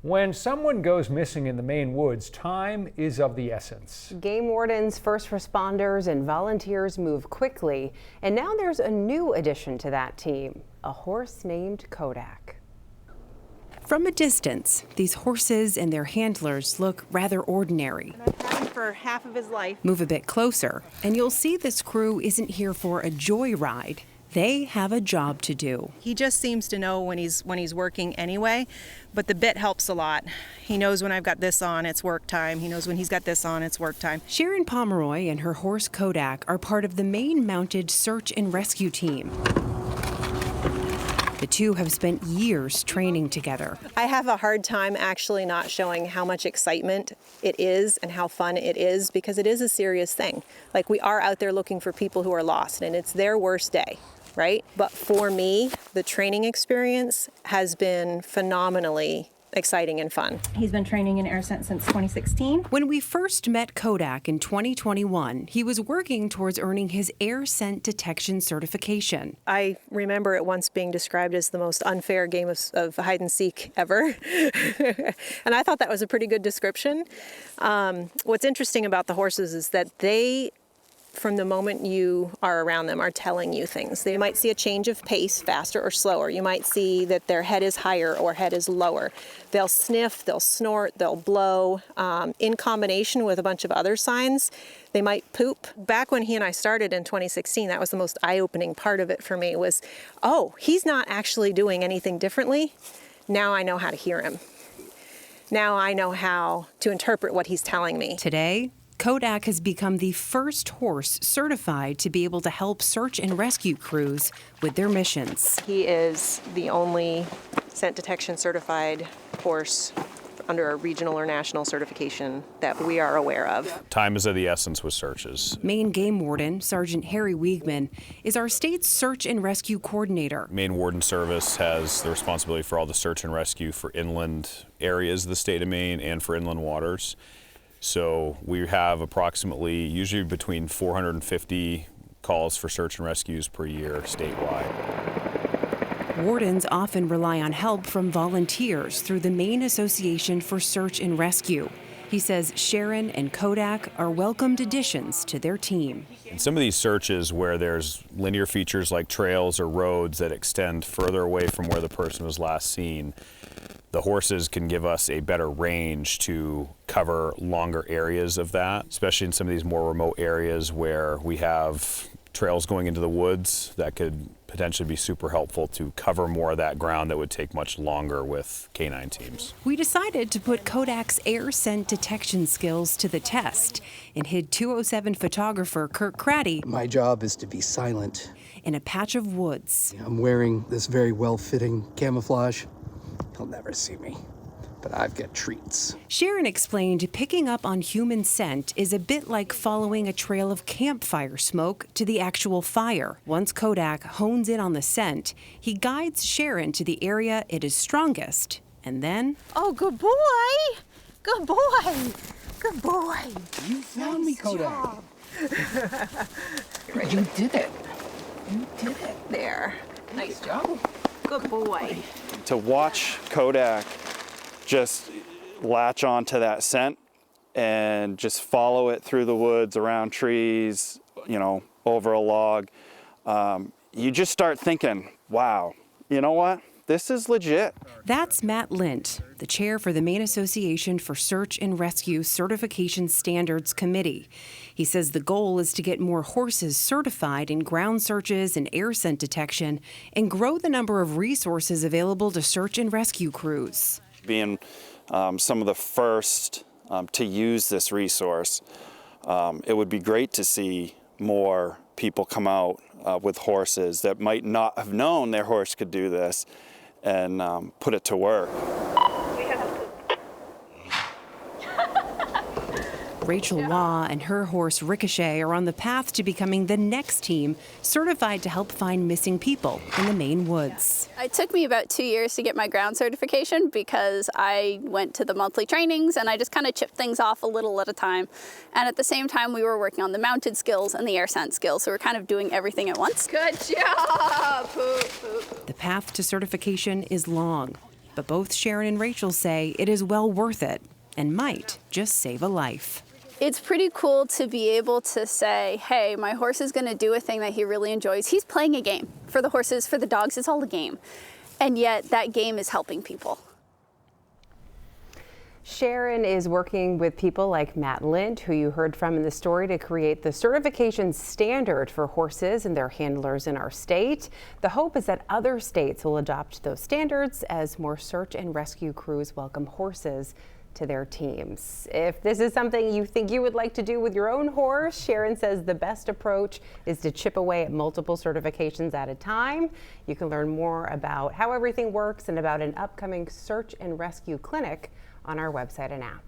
When someone goes missing in the Maine woods, time is of the essence. Game wardens, first responders, and volunteers move quickly. And now there's a new addition to that team, a horse named Kodak. From a distance, these horses and their handlers look rather ordinary. I've had him for half of his life. Move a bit closer, and you'll see this crew isn't here for a joyride. They have a job to do. He just seems to know when he's working anyway, but the bit helps a lot. He knows when I've got this on, it's work time. He knows when he's got this on, it's work time. Sharon Pomeroy and her horse Kodak are part of the Maine mounted search and rescue team. The two have spent years training together. I have a hard time actually not showing how much excitement it is and how fun it is, because it is a serious thing. Like, we are out there looking for people who are lost, and it's their worst day, right? But for me, the training experience has been phenomenally exciting and fun. He's been training in air scent since 2016. When we first met Kodak in 2021, he was working towards earning his air scent detection certification. I remember it once being described as the most unfair game of hide and seek ever. And I thought that was a pretty good description. What's interesting about the horses is that they, from the moment you are around them, are telling you things. They might see a change of pace, faster or slower. You might see that their head is higher or head is lower. They'll sniff, they'll snort, they'll blow. In combination with a bunch of other signs, they might poop. Back when he and I started in 2016, that was the most eye-opening part of it for me, was, oh, he's not actually doing anything differently. Now I know how to hear him. Now I know how to interpret what he's telling me. Today, Kodak has become the first horse certified to be able to help search and rescue crews with their missions. He is the only scent detection certified horse under a regional or national certification that we are aware of. Time is of the essence with searches. Maine Game Warden Sergeant Harry Wiegman is our state's search and rescue coordinator. Maine Warden Service has the responsibility for all the search and rescue for inland areas of the state of Maine and for inland waters. So we have approximately, usually between 450 calls for search and rescues per year statewide. Wardens often rely on help from volunteers through the Maine Association for Search and Rescue. He says Sharon and Kodak are welcomed additions to their team. In some of these searches where there's linear features like trails or roads that extend further away from where the person was last seen, the horses can give us a better range to cover longer areas of that, especially in some of these more remote areas where we have trails going into the woods that could potentially be super helpful to cover more of that ground that would take much longer with canine teams. We decided to put Kodak's air scent detection skills to the test and hid 207 photographer Kirk Craddy. My job is to be silent. In a patch of woods. I'm wearing this very well-fitting camouflage. He'll never see me, but I've got treats. Sharon explained picking up on human scent is a bit like following a trail of campfire smoke to the actual fire. Once Kodak hones in on the scent, he guides Sharon to the area it is strongest, and then... Oh, good boy! Good boy! Good boy! You found me, Kodak. You did it. You did it. There. Nice job. Good boy. To watch Kodak just latch onto that scent and just follow it through the woods, around trees, over a log, you just start thinking, wow, you know what? This is legit. That's Matt Lint, the chair for the Maine Association for Search and Rescue Certification Standards Committee. He says the goal is to get more horses certified in ground searches and air scent detection and grow the number of resources available to search and rescue crews. Being some of the first to use this resource, it would be great to see more people come out with horses that might not have known their horse could do this and put it to work. Rachel Waugh and her horse Ricochet are on the path to becoming the next team certified to help find missing people in the Maine woods. It took me about 2 years to get my ground certification because I went to the monthly trainings and I just kind of chipped things off a little at a time. And at the same time, we were working on the mounted skills and the air scent skills, so we're kind of doing everything at once. Good job! The path to certification is long. But both Sharon and Rachel say it is well worth it and might just save a life. It's pretty cool to be able to say, hey, my horse is going to do a thing that he really enjoys. He's playing a game. For the horses, for the dogs, it's all a game. And yet that game is helping people. Sharon is working with people like Matt Lind, who you heard from in the story, to create the certification standard for horses and their handlers in our state. The hope is that other states will adopt those standards as more search and rescue crews welcome horses to their teams. If this is something you think you would like to do with your own horse, Sharon says the best approach is to chip away at multiple certifications at a time. You can learn more about how everything works and about an upcoming search and rescue clinic on our website and app.